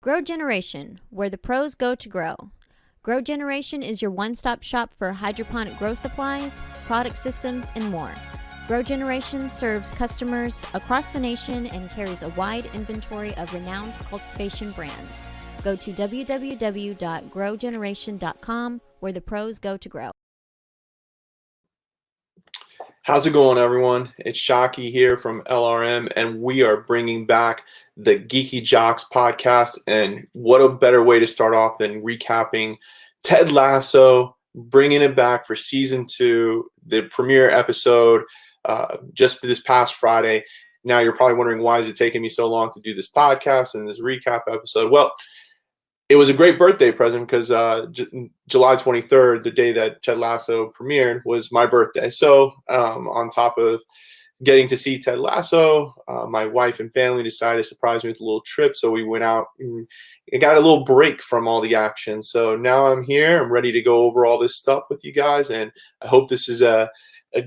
Grow Generation, where the pros go to grow. Grow Generation is your one-stop shop for hydroponic grow supplies, product systems, and more. Grow Generation serves customers across the nation and carries a wide inventory of renowned cultivation brands. Go to www.growgeneration.com, where the pros go to grow. How's it going, everyone? It's Shockey here from LRM, and we are bringing back the Geeky Jocks podcast. And what a better way to start off than recapping Ted Lasso, bringing it back for season 2, the premiere episode just this past Friday. Now you're probably wondering, why is it taking me so long to do this podcast and this recap episode? Well, it was a great birthday present because July 23rd, the day that Ted Lasso premiered, was my birthday. So on top of getting to see Ted Lasso, my wife and family decided to surprise me with a little trip. So we went out and got a little break from all the action. So now I'm here. I'm ready to go over all this stuff with you guys. And I hope this is a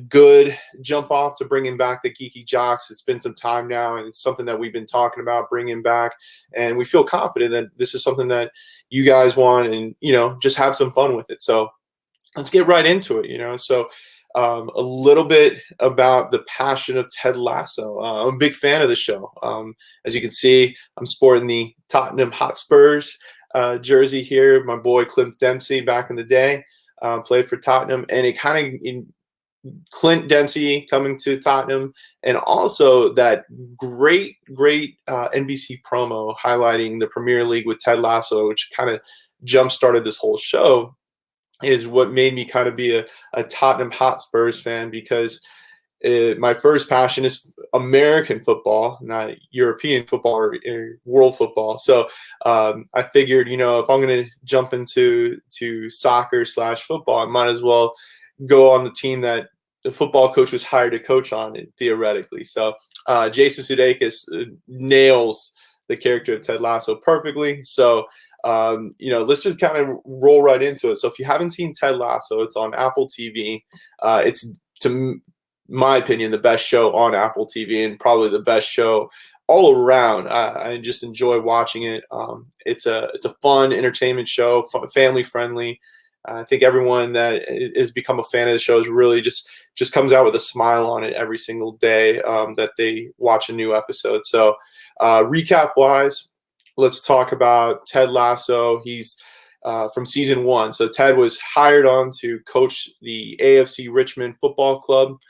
good jump off to bringing back the Geeky Jocks. It's been some time now, and it's something that we've been talking about bringing back, and we feel confident that this is something that you guys want, and just have some fun with it. So let's get right into it. So a little bit about the passion of Ted Lasso. I'm a big fan of the show. As you can see, I'm sporting the Tottenham Hotspurs jersey here. My boy Clint Dempsey back in the day played for Tottenham, and it kind of Clint Dempsey coming to Tottenham, and also that great NBC promo highlighting the Premier League with Ted Lasso, which kind of jump-started this whole show, is what made me kind of be a Tottenham Hotspurs fan, because my first passion is American football, not European football or world football. So I figured, if I'm going to jump into soccer/football, I might as well go on the team that the football coach was hired to coach on it, theoretically. So Jason Sudeikis nails the character of Ted Lasso perfectly. So, let's just kind of roll right into it. So if you haven't seen Ted Lasso, it's on Apple TV. It's, to my opinion, the best show on Apple TV, and probably the best show all around. I just enjoy watching it. It's a fun entertainment show, family friendly. I think everyone that has become a fan of the show is really just comes out with a smile on it every single day that they watch a new episode. So recap-wise, let's talk about Ted Lasso. He's from season 1. So Ted was hired on to coach the AFC Richmond football club,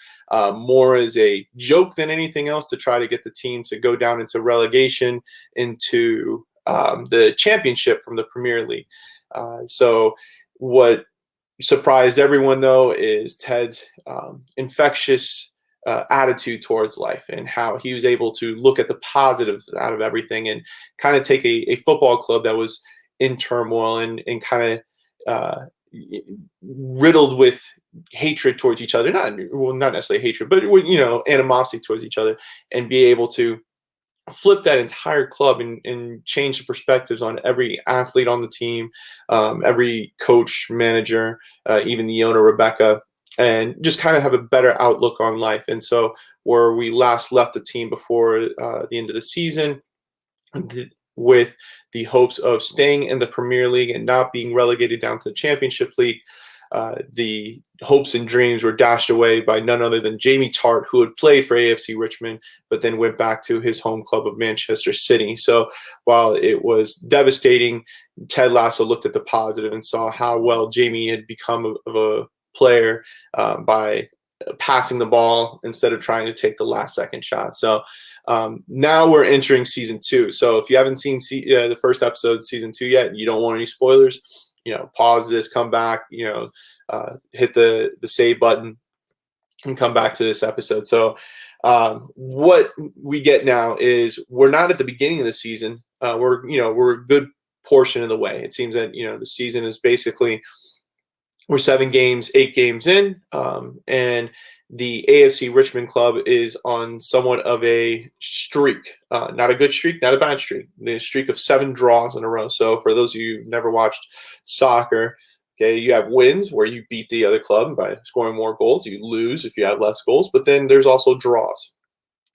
more as a joke than anything else, to try to get the team to go down into relegation into the championship from the Premier League. So what surprised everyone, though, is Ted's infectious attitude towards life, and how he was able to look at the positives out of everything, and kind of take a football club that was in turmoil and kind of riddled with hatred towards each other. Not necessarily hatred, but animosity towards each other, and be able to flip that entire club and change the perspectives on every athlete on the team, every coach, manager, even the owner, Rebecca, and just kind of have a better outlook on life. And so where we last left the team before the end of the season, with the hopes of staying in the Premier League and not being relegated down to the Championship League, the hopes and dreams were dashed away by none other than Jamie Tartt, who had played for AFC Richmond, but then went back to his home club of Manchester City. So while it was devastating, Ted Lasso looked at the positive and saw how well Jamie had become of a player by passing the ball instead of trying to take the last-second shot. So now we're entering season 2. So if you haven't seen the first episode of season 2 yet, and you don't want any spoilers, pause this, come back, hit the save button, and come back to this episode. So what we get now is, we're not at the beginning of the season. We're a good portion of the way. It seems that the season is basically, we're 8 games in, and the AFC Richmond club is on somewhat of a streak. Not a good streak, not a bad streak. The streak of 7 draws in a row. So for those of you who've never watched soccer, okay, you have wins where you beat the other club by scoring more goals. You lose if you have less goals. But then there's also draws,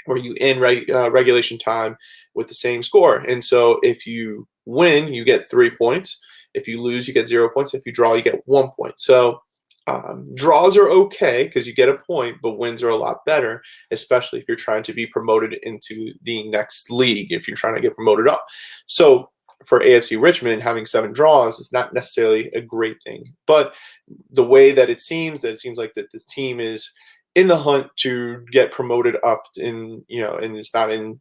or you end regulation time with the same score. And so if you win, you get 3 points. If you lose, you get 0 points. If you draw, you get 1 point. So draws are okay because you get a point, but wins are a lot better, especially if you're trying to be promoted into the next league, if you're trying to get promoted up. So for AFC Richmond, having 7 draws is not necessarily a great thing. But the way that it seems like that this team is in the hunt to get promoted up and it's not in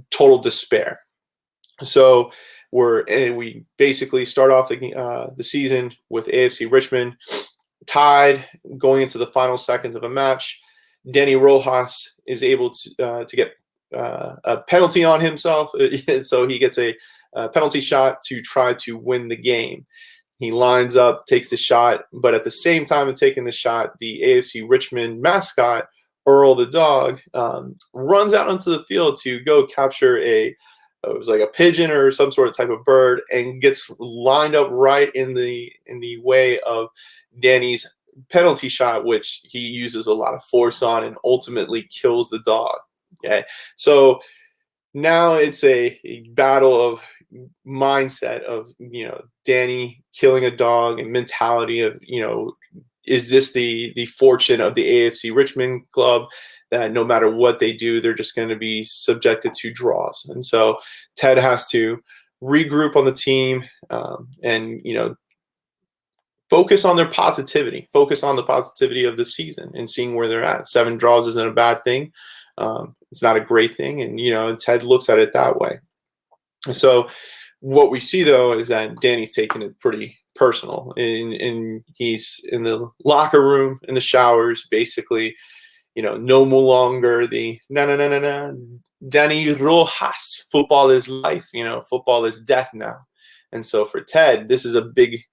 total despair. So we basically start off the season with AFC Richmond tied going into the final seconds of a match. Danny Rojas is able to get a penalty on himself, so he gets a penalty shot to try to win the game. He lines up, takes the shot, but at the same time of taking the shot, the AFC Richmond mascot, Earl the dog, runs out onto the field to go capture it was like a pigeon or some sort of type of bird, and gets lined up right in the way of Danny's penalty shot, which he uses a lot of force on and ultimately kills the dog. Okay, so now it's a battle of mindset of Danny killing a dog and mentality of is this the fortune of the AFC Richmond club that no matter what they do, they're just going to be subjected to draws. And so Ted has to regroup on the team and focus on their positivity, focus on the positivity of the season and seeing where they're at. 7 draws isn't a bad thing. It's not a great thing. And, Ted looks at it that way. And so what we see, though, is that Danny's taking it pretty personal. And he's in the locker room, in the showers, basically, no longer the Danny Rojas. Football is life. Football is death now. And so for Ted, this is a big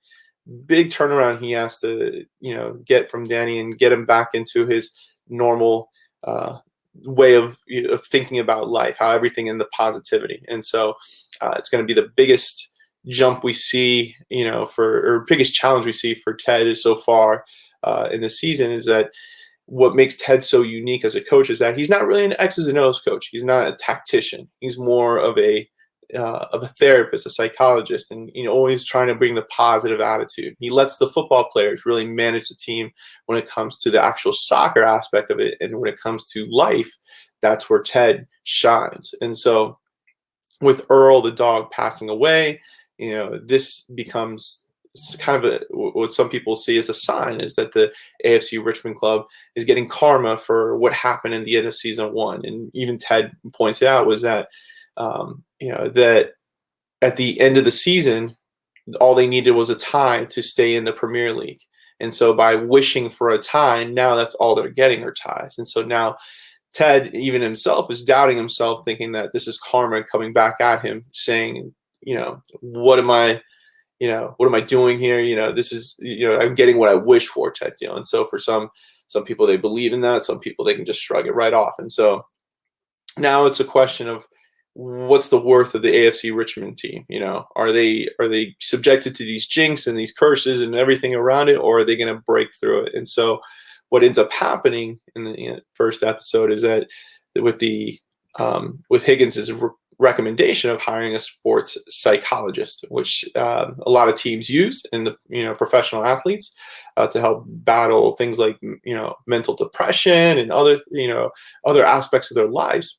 turnaround he has to, get from Danny and get him back into his normal way of thinking about life, how everything in the positivity. And so it's going to be the biggest jump we see, or biggest challenge we see for Ted so far in the season, is that what makes Ted so unique as a coach is that he's not really an X's and O's coach. He's not a tactician. He's more of a therapist, a psychologist, and always trying to bring the positive attitude. He lets the football players really manage the team when it comes to the actual soccer aspect of it, and when it comes to life, that's where Ted shines. And so with Earl the dog passing away, this becomes kind of what some people see as a sign, is that the AFC Richmond club is getting karma for what happened in the end of season 1. And even Ted points out was that that at the end of the season, all they needed was a tie to stay in the Premier League. And so by wishing for a tie, now that's all they're getting are ties. And so now Ted, even himself, is doubting himself, thinking that this is karma coming back at him, saying, what am I doing here? This is, I'm getting what I wish for, Ted. And so for some people, they believe in that. Some people, they can just shrug it right off. And so now it's a question of, what's the worth of the AFC Richmond team? Are they subjected to these jinx and these curses and everything around it, or are they going to break through it? And so what ends up happening in the first episode is that with Higgins's recommendation of hiring a sports psychologist, which a lot of teams use in the professional athletes to help battle things like mental depression and other aspects of their lives.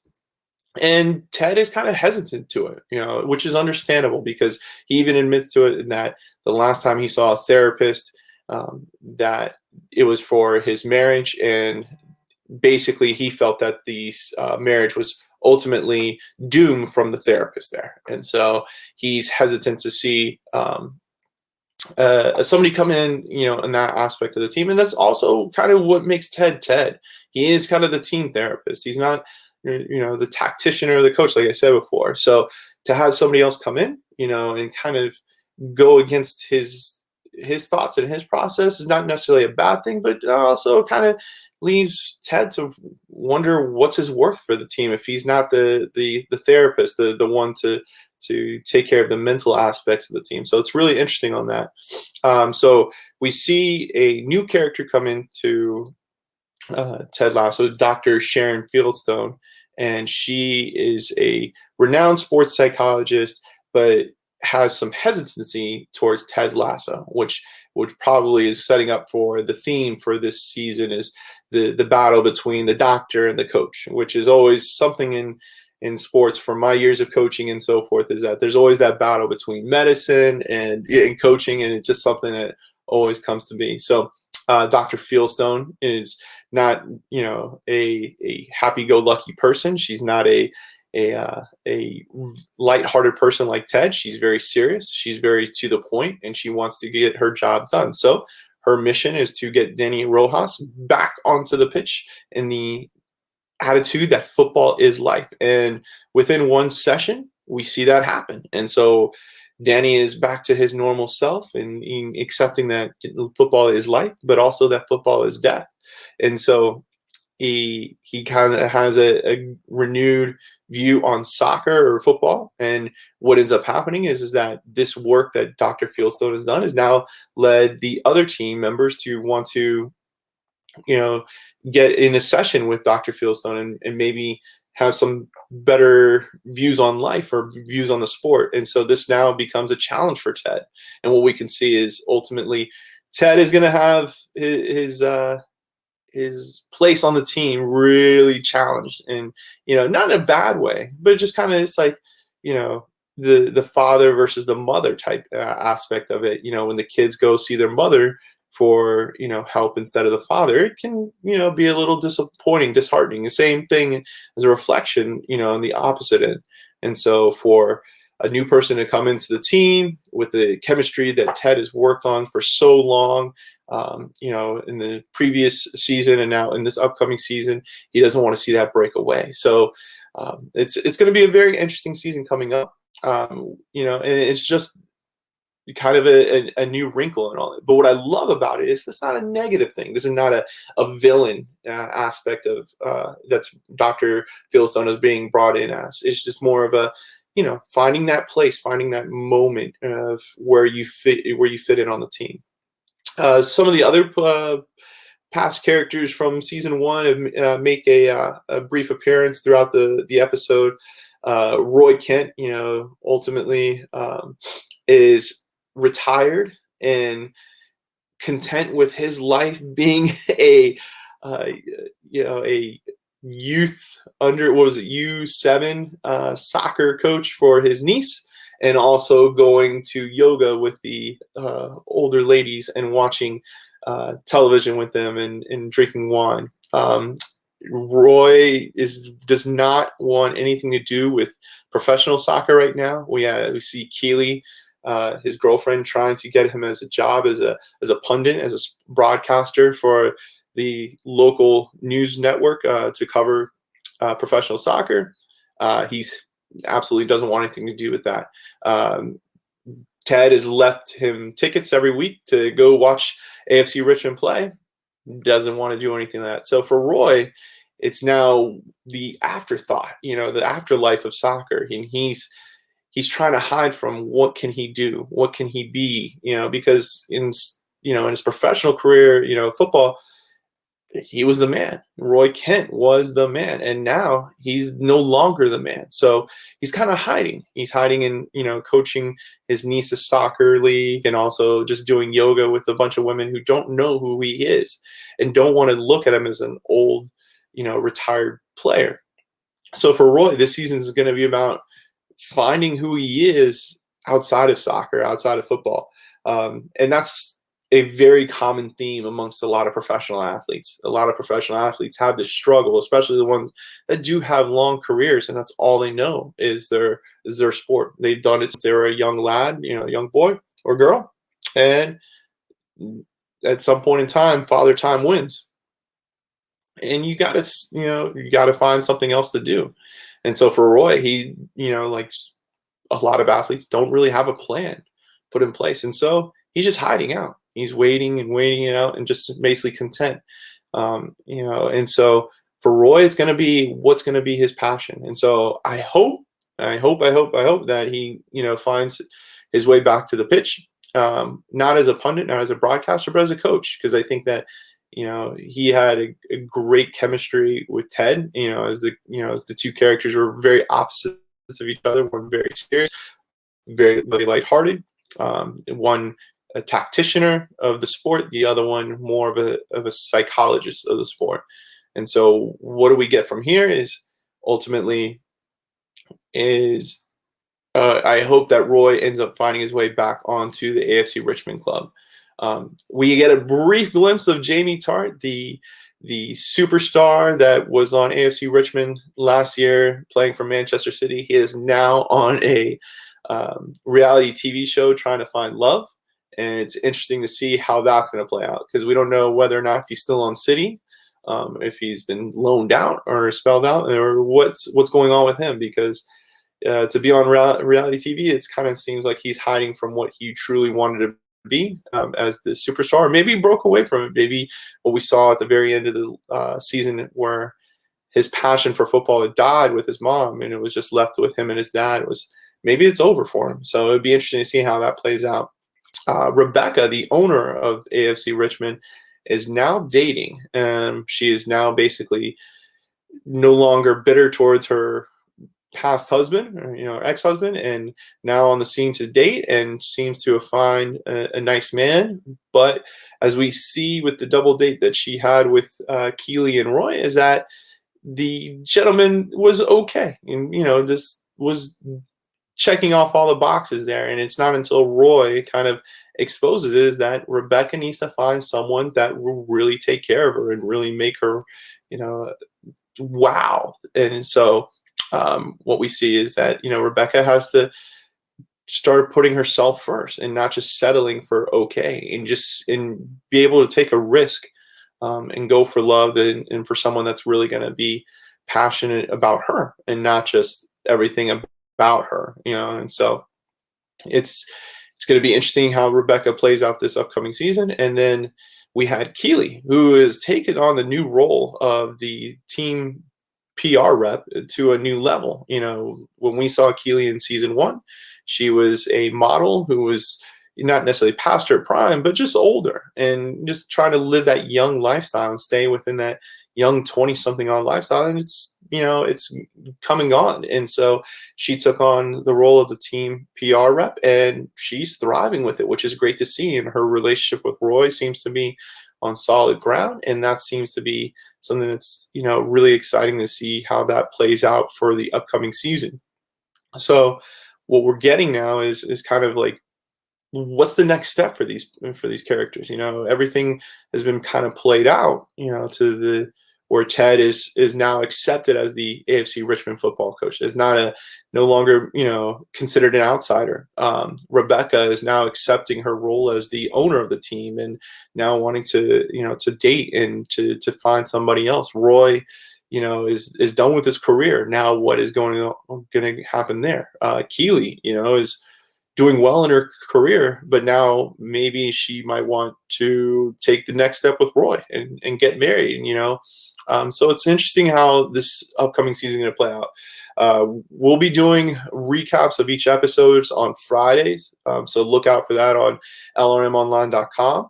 And Ted is kind of hesitant to it, which is understandable, because he even admits to it in that the last time he saw a therapist, that it was for his marriage, and basically he felt that the marriage was ultimately doomed from the therapist there. And so he's hesitant to see somebody come in, in that aspect of the team. And that's also kind of what makes Ted Ted. He is kind of the team therapist. He's not the tactician or the coach, like I said before. So to have somebody else come in, and kind of go against his thoughts and his process is not necessarily a bad thing, but also kind of leaves Ted to wonder what's his worth for the team if he's not the therapist, the one to take care of the mental aspects of the team. So it's really interesting on that. So we see a new character come into Ted Lasso, Dr. Sharon Fieldstone, and she is a renowned sports psychologist, but has some hesitancy towards Ted Lasso, which probably is setting up for the theme for this season is the battle between the doctor and the coach, which is always something in sports from my years of coaching and so forth, is that there's always that battle between medicine and coaching, and it's just something that always comes to be. So Dr. Fieldstone is not, a happy-go-lucky person. She's not a lighthearted person like Ted. She's very serious. She's very to the point, and she wants to get her job done. So her mission is to get Danny Rojas back onto the pitch in the attitude that football is life. And within one session, we see that happen. And so Danny is back to his normal self and accepting that football is life, but also that football is death. And so he kind of has a renewed view on soccer or football. And what ends up happening is that this work that Dr. Fieldstone has done has now led the other team members to want to, get in a session with Dr. Fieldstone and maybe have some better views on life or views on the sport. And so this now becomes a challenge for Ted. And what we can see is ultimately Ted is going to have his place on the team really challenged, and not in a bad way, but it just kind of, it's like, the father versus the mother type aspect of it. When the kids go see their mother for help instead of the father, it can be a little disappointing, disheartening. The same thing as a reflection in the opposite end. And so for a new person to come into the team with the chemistry that Ted has worked on for so long, in the previous season and now in this upcoming season, he doesn't want to see that break away. So it's going to be a very interesting season coming up. And it's just kind of a new wrinkle and all that. But what I love about it is it's not a negative thing. This is not a villain aspect of that's Dr. Fieldstone is being brought in as. It's just more of a, finding that place, finding that moment of where you fit in on the team. Some of the other past characters from season one make a brief appearance throughout the episode. Roy Kent, ultimately is retired and content with his life being a youth under, U7 soccer coach for his niece, and also going to yoga with the older ladies and watching television with them and drinking wine. Roy does not want anything to do with professional soccer right now. We see Keely, his girlfriend, trying to get him as a job as a pundit, as a broadcaster for the local news network to cover professional soccer. He's absolutely doesn't want anything to do with that. Ted has left him tickets every week to go watch AFC Richmond play. Doesn't want to do anything like that. So for Roy, it's now the afterthought, the afterlife of soccer. And he's trying to hide from what can he do? What can he be? Because in his professional career, football, he was the man. Roy Kent was the man, and now he's no longer the man. So he's kind of hiding. He's hiding in, coaching his niece's soccer league, and also just doing yoga with a bunch of women who don't know who he is and don't want to look at him as an old, retired player. So for Roy, this season is going to be about finding who he is outside of soccer, outside of football. And that's a very common theme amongst a lot of professional athletes. A lot of professional athletes have this struggle, especially the ones that do have long careers, and that's all they know is their sport. They've done it since they were a young lad, young boy or girl, and at some point in time, Father Time wins, and you got to find something else to do. And so for Roy, he, like a lot of athletes, don't really have a plan put in place, and so he's just hiding out. He's waiting it out and just basically content, and so for Roy, it's going to be what's going to be his passion. And so I hope that he, finds his way back to the pitch, not as a pundit, not as a broadcaster, but as a coach, because I think that he had a great chemistry with Ted. As the two characters were very opposites of each other. One very serious, very, very lighthearted. One a tacticianer of the sport, the other one more of a psychologist of the sport. And so what do we get from here is ultimately I hope that Roy ends up finding his way back onto the AFC Richmond club. We get a brief glimpse of Jamie Tart, the superstar that was on AFC Richmond last year playing for Manchester City. He is now on a reality TV show trying to find love. And it's interesting to see how that's going to play out, because we don't know whether or not he's still on City, if he's been loaned out or spelled out, or what's going on with him, because to be on reality TV, it kind of seems like he's hiding from what he truly wanted to be as the superstar. Or maybe he broke away from it. Maybe what we saw at the very end of the season, where his passion for football had died with his mom, and it was just left with him and his dad. Maybe it's over for him. So it'd be interesting to see how that plays out. Rebecca, the owner of AFC Richmond, is now dating. She is now basically no longer bitter towards her past husband, or ex-husband, and now on the scene to date, and seems to find a nice man. But as we see with the double date that she had with Keely and Roy, is that the gentleman was okay, and this was checking off all the boxes there. And it's not until Roy kind of exposes it that Rebecca needs to find someone that will really take care of her and really make her, wow. And so what we see is that, Rebecca has to start putting herself first and not just settling for okay, and be able to take a risk and go for love and for someone that's really going to be passionate about her and not just everything about her, and so it's going to be interesting how Rebecca plays out this upcoming season. And then we had Keely, who has taken on the new role of the team PR rep to a new level. When we saw Keely in season 1, she was a model who was not necessarily past her prime, but just older and just trying to live that young lifestyle and stay within that young 20-something on lifestyle. And it's coming on. And so she took on the role of the team PR rep, and she's thriving with it, which is great to see. And her relationship with Roy seems to be on solid ground. And that seems to be something that's, really exciting to see how that plays out for the upcoming season. So what we're getting now is kind of like, what's the next step for these characters? Everything has been kind of played out, to where Ted is now accepted as the AFC Richmond football coach. Is no longer, considered an outsider. Rebecca is now accepting her role as the owner of the team and now wanting to, to date and to find somebody else. Roy, is done with his career. Now what is going to happen there? Keely, is doing well in her career, but now maybe she might want to take the next step with Roy and get married, so it's interesting how this upcoming season is going to play out. We'll be doing recaps of each episode on Fridays, so look out for that on lrmonline.com,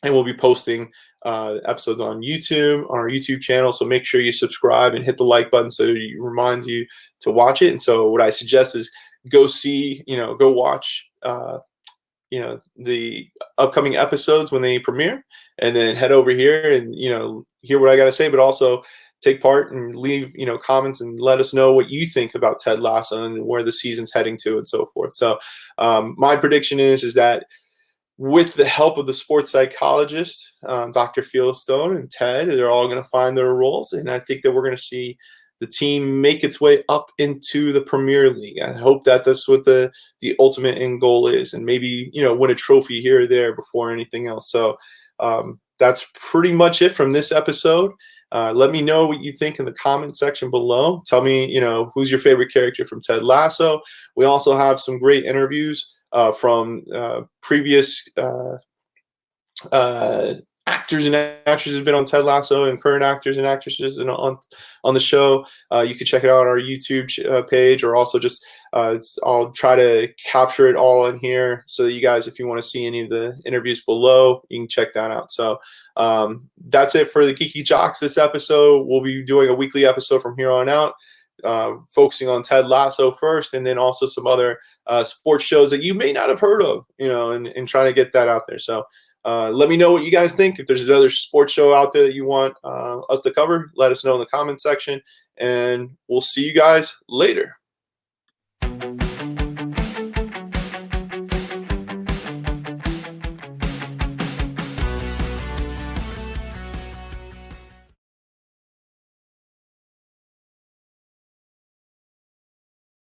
and we'll be posting episodes on YouTube, on our YouTube channel. So make sure you subscribe and hit the like button so it reminds you to watch it. And so what I suggest is go watch the upcoming episodes when they premiere, and then head over here and hear what I got to say, but also take part and leave comments and let us know what you think about Ted Lasso and where the season's heading to and so forth. So my prediction is that with the help of the sports psychologist, Dr. Fieldstone and Ted, they're all going to find their roles, and I think that we're going to see the team make its way up into the Premier League. I hope that that's what the ultimate end goal is, and maybe win a trophy here or there before anything else. So that's pretty much it from this episode. Let me know what you think in the comment section below. Tell me who's your favorite character from Ted Lasso. We also have some great interviews from previous actors and actresses have been on Ted Lasso, and current actors and actresses on the show. You can check it out on our YouTube page, or also just I'll try to capture it all in here so that you guys, if you want to see any of the interviews below, you can check that out. So that's it for the Geeky Jocks this episode. We'll be doing a weekly episode from here on out, focusing on Ted Lasso first, and then also some other sports shows that you may not have heard of, and trying to get that out there. So let me know what you guys think. If there's another sports show out there that you want us to cover, let us know in the comment section, and we'll see you guys later.